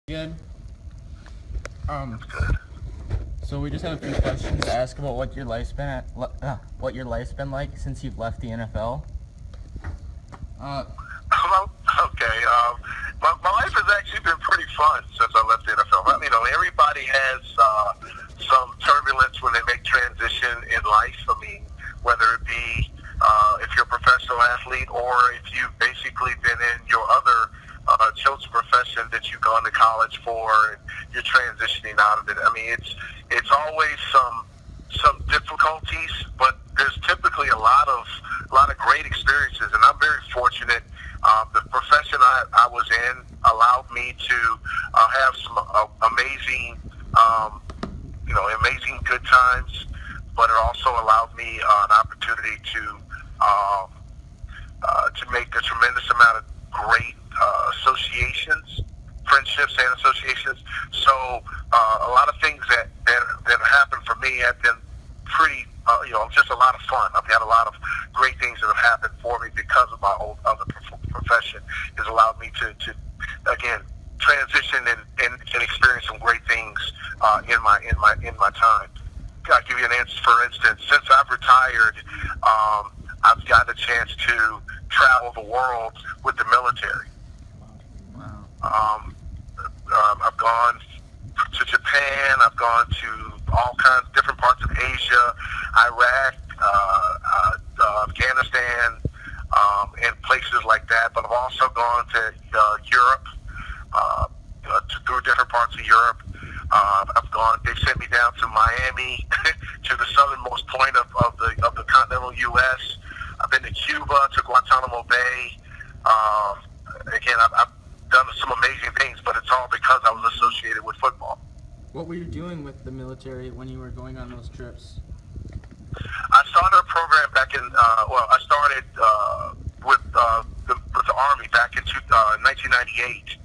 Good. Um, Good. so we just have a few questions to ask about what your life's been like since you've left the NFL. Well, okay. My life has actually been pretty fun since I left the NFL. Everybody has some turbulence when they make transition in life. I mean, whether it be if you're a professional athlete or if you've basically been in your other chosen profession that you've gone to college for and you're transitioning out of it. I mean, it's always some difficulties, but there's typically a lot of great experiences, and I'm very fortunate. The profession I was in allowed me to have some amazing, amazing good times, but it also allowed me an opportunity to make a tremendous amount of great associations, friendships, and associations. So a lot of things that happened for me have been pretty, just a lot of fun. I've had a lot of great things that have happened for me because of my old other profession. Has allowed me to again transition and experience some great things in my time. I'll give you an answer. For instance, since I've retired, I've gotten a chance to travel the world with the military. Wow. I've gone to Japan. I've gone to all kinds of different parts of Asia, Iraq, Afghanistan, and places like that. But I've also gone to Europe, through different parts of Europe. I've gone. They sent me down to Miami, to the southernmost point of the continental U.S. I've been to Cuba, to Guantanamo Bay. Again, I've done some amazing things, but it's all because I was associated with football. What were you doing with the military when you were going on those trips? I started a program back in. I started with the Army back in 1998,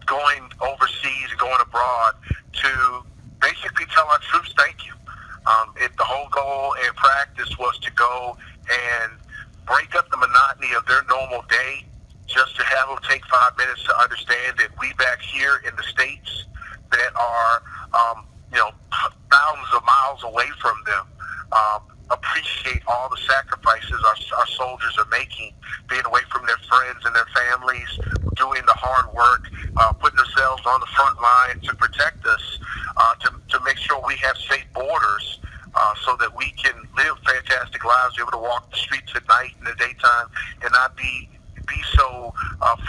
going overseas and going abroad to basically tell our troops thank you. The whole goal and practice was to go and break up the monotony of their normal day, just to have them take 5 minutes to understand that we back here in the States that are, thousands of miles away from them, appreciate all the sacrifices our soldiers are making, being away from their friends and their families, doing the hard work, putting themselves on the front line to protect us, to make sure we have safe borders, so that we can live fantastic lives, be able to walk the streets at night in the daytime, and not be so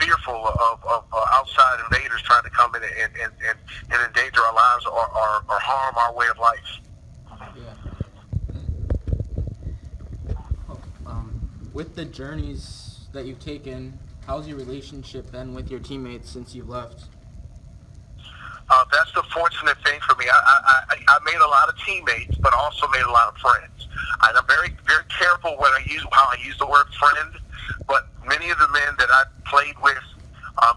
fearful of outside invaders trying to come in and endanger our lives or harm our way of life. Yeah. With the journeys that you've taken, how's your relationship been with your teammates since you've left? That's the fortunate thing for me. I made a lot of teammates, but also made a lot of friends. And I'm very, very careful how I use the word friend. But many of the men that I played with,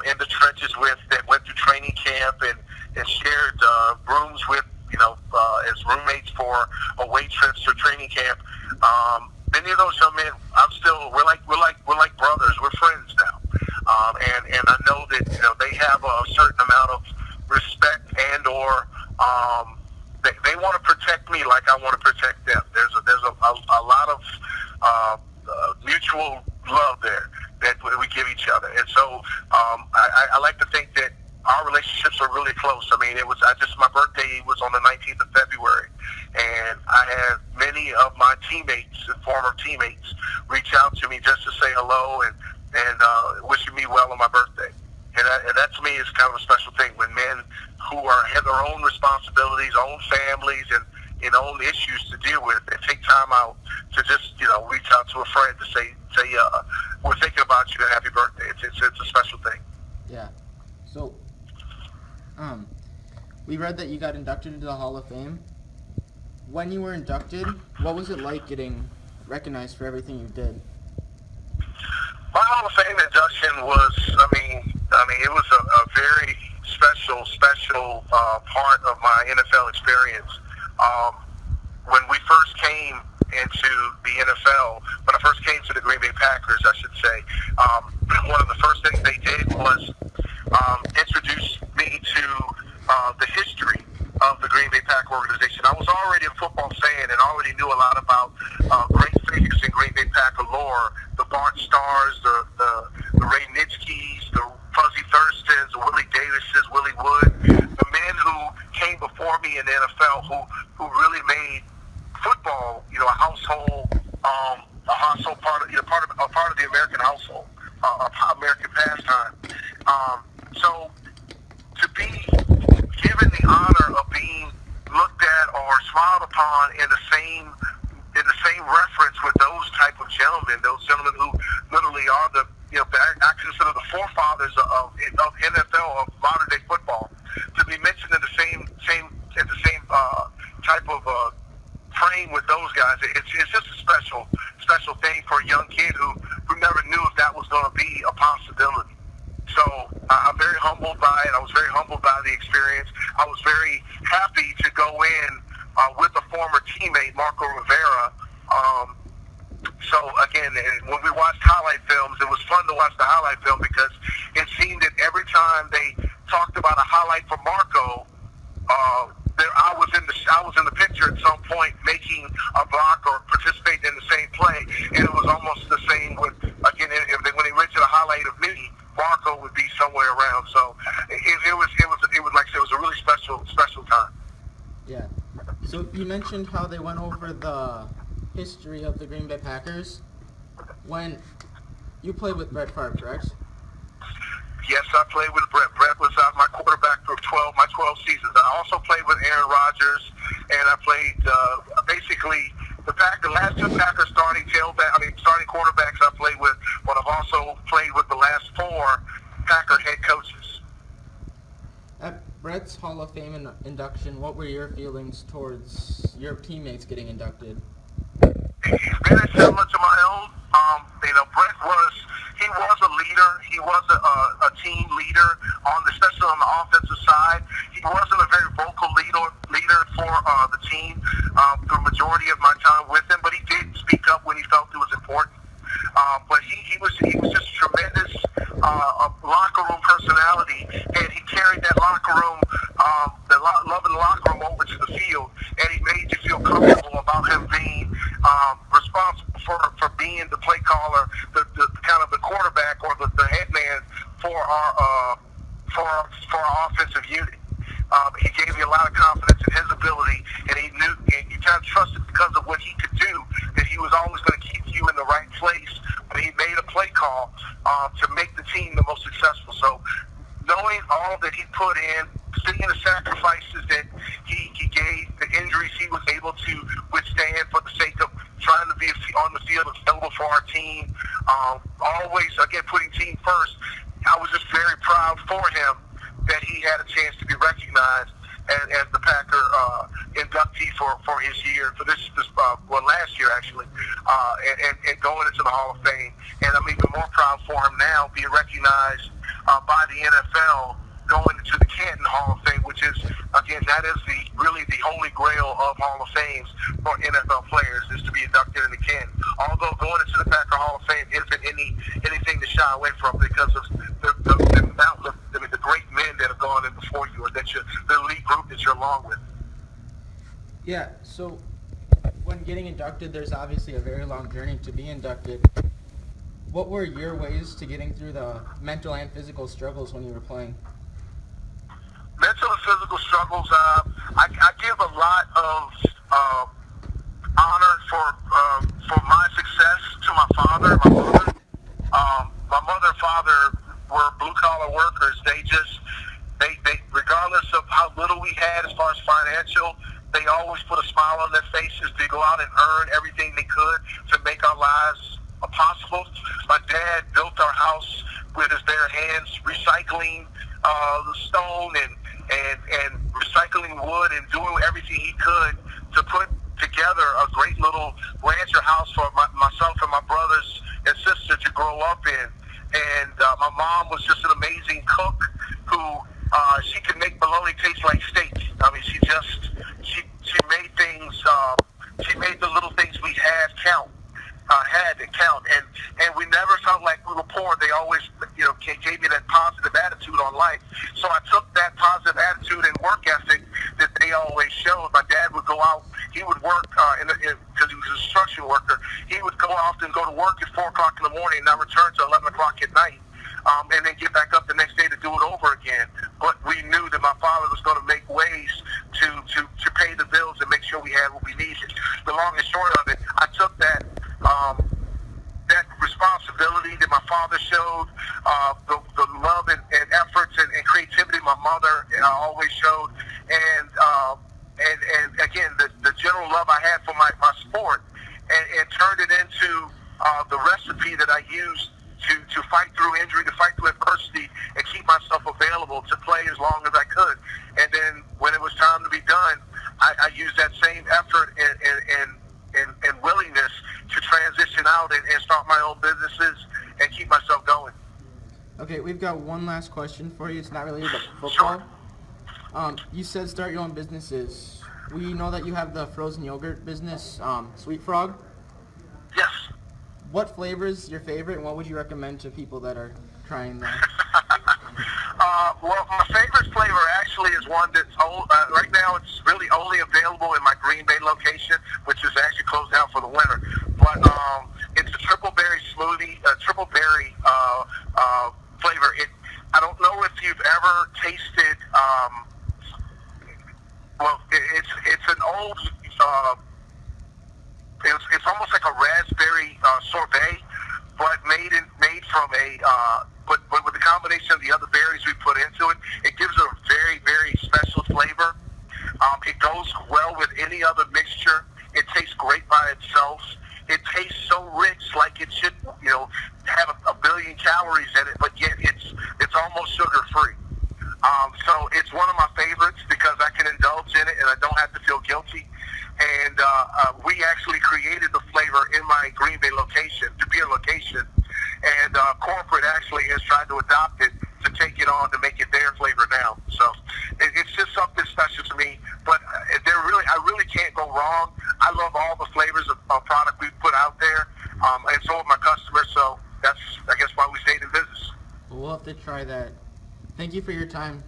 in the trenches with, that went through training camp and shared rooms with, as roommates for away trips or training camp. Many of those young men, we're like brothers. We're friends now. And I know that they have a certain amount of respect and/or they want to protect me like I want to protect them. There's a lot of mutual love there that we give each other, and so I like to think that our relationships are really close. I mean, my birthday was on the 19th of February, and I had many of my teammates and former teammates reach out to me just to say hello and wishing me well on my birthday. And that to me is kind of a special thing when men who have their own responsibilities, own families, and own issues to deal with, and take time out to just reach out to a friend to say we're thinking about you and happy birthday. It's a special thing. Yeah. So, we read that you got inducted into the Hall of Fame. When you were inducted, what was it like getting recognized for everything you did? My Hall of Fame induction was, it was a very special part of my NFL experience. When we first came into the NFL, when I first came to the Green Bay Packers, I should say, one of the first things they did was introduce me the history of the Green Bay Packer organization. I was already a football fan and already knew a lot about great figures in Green Bay Packer lore: the Bart Starrs, the Ray Nitschkes, the Fuzzy Thurstons, the Willie Davises, Willie Wood, the men who came before me in the NFL who really made football, a household part of, part of the American household, American pastime. So to be given the honor of being looked at or smiled upon in the same reference with those type of gentlemen, those gentlemen who literally are I consider the forefathers of NFL, of modern day football, to be mentioned in the same type of frame with those guys. It's just a special thing for a young kid who never knew if that was going to be a possibility. So I'm very humbled by it. I was very humbled by the experience. I was very happy to go in with a former teammate, Marco Rivera. So again, when we watched highlight films, it was fun to watch the highlight film because it seemed that every time they talked about a highlight from Marco, I was in the picture at some point making a block or participating in the same play, and it was almost the same with, again, when they mentioned a highlight of me, Marco would be somewhere around. So it was like I said, it was a really special time. Yeah. So you mentioned how they went over the history of the Green Bay Packers. When you played with Brett Favre, correct? Yes, I played with Brett. Brett was my quarterback for my 12 seasons. I also played with Aaron Rodgers, and I played basically the last two Packers starting quarterbacks I played with, but I've also played with the last four Packer head coaches. At Brett's Hall of Fame induction, what were your feelings towards your teammates getting inducted? Very similar to my own. Brett was a leader. He was a team leader, especially on the offensive side. He wasn't a very vocal leader for the team the majority of my time with him, but he did speak up when he felt it was important. But he was just a tremendous locker room personality, and he carried that locker room, the love in the locker room over to the field, and he made you feel comfortable about him being responsible for being the play caller, the kind of the quarterback or the head man for our offensive unit. He gave me a lot of confidence in his ability, and he kind of trusted because of what he could do that he was always going to keep you in the right place. But he made a play call to make the team the most successful. So knowing all that he put in, seeing the sacrifices that he gave, the injuries he was able to withstand for the sake of trying to be on the field available for our team, always, again, putting team first, I was just very proud for him that he had a chance to be recognized as the Packer inductee for his year, for last year actually, and going into the Hall of Fame. And I'm even more proud for him now being recognized by the NFL going into the Canton Hall of Fame, which is, again, that is really the holy grail of Hall of Fames for NFL players, is to be inducted in the Canton. Although going into the Packer Hall of Fame isn't anything to shy away from because of the amount of the great men that have gone in before you, or the elite group that you're along with. Yeah, so when getting inducted, there's obviously a very long journey to be inducted. What were your ways to getting through the mental and physical struggles when you were playing? Mental and physical struggles, I give a lot of honor for my success to my father and my mother. My mother and father were blue-collar workers. They regardless of how little we had as far as financial, they always put a smile on their faces to go out and earn everything they could to make our lives possible. My dad built our house with his bare hands, recycling the stone and recycling wood and doing everything he could to put together a great little rancher house for myself and my brothers and sister to grow up in. And my mom was just an amazing cook who she could make bologna taste like steak. I mean, she made things. She made the little things we had count. And we never felt like we were poor. They always, gave me that positive attitude on life. So I took that positive attitude and work ethic that they always showed. My dad would go out. He would work because he was a construction worker. He would go out and go to work at 4 o'clock in the morning and not return till 11 o'clock at night. And then get back up the next day to do it over again. But we knew that my father was going to make ways to pay the bills and make sure we had what we needed. The long and short of it, I took that that responsibility that my father showed, the love and efforts and creativity my mother always showed, and again the general love I had for my sport, and turned it into the recipe that I used to fight through injury, to fight through adversity, and keep myself available to play as long as I could. And then when it was time to be done, I used that same effort and willingness to transition out and start my own businesses and keep myself going. Okay, we've got one last question for you. It's not related to football. Sure. You said start your own businesses. We know that you have the frozen yogurt business, Sweet Frog. Yes. What flavor is your favorite, and what would you recommend to people that are trying that? Well, my favorite flavor actually is one that's right now it's really only available in my Green Bay location, which is actually closed down for the winter. But it's a triple berry smoothie, triple berry flavor. I don't know if you've ever tasted. It's an old. It's almost like a raspberry sorbet, but made from but with the combination of the other berries we put into it, it gives it a very, very special flavor. It goes well with any other mixture. It tastes great by itself. It tastes so rich, like it should, have a billion calories in it, but yet it's almost sugar free. So it's one of my favorites because I can indulge in it and I don't have to feel guilty. And we actually created the flavor in my Green Bay location, to be a location. And corporate actually has tried to adopt it to take it on to make it their flavor now. So it's just something special to me. But I really can't go wrong. I love all the flavors of product we put out there, and so have my customers. So that's, I guess, why we stayed in business. We'll have to try that. Thank you for your time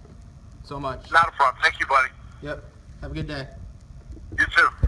so much. Not a problem. Thank you, buddy. Yep. Have a good day. You too.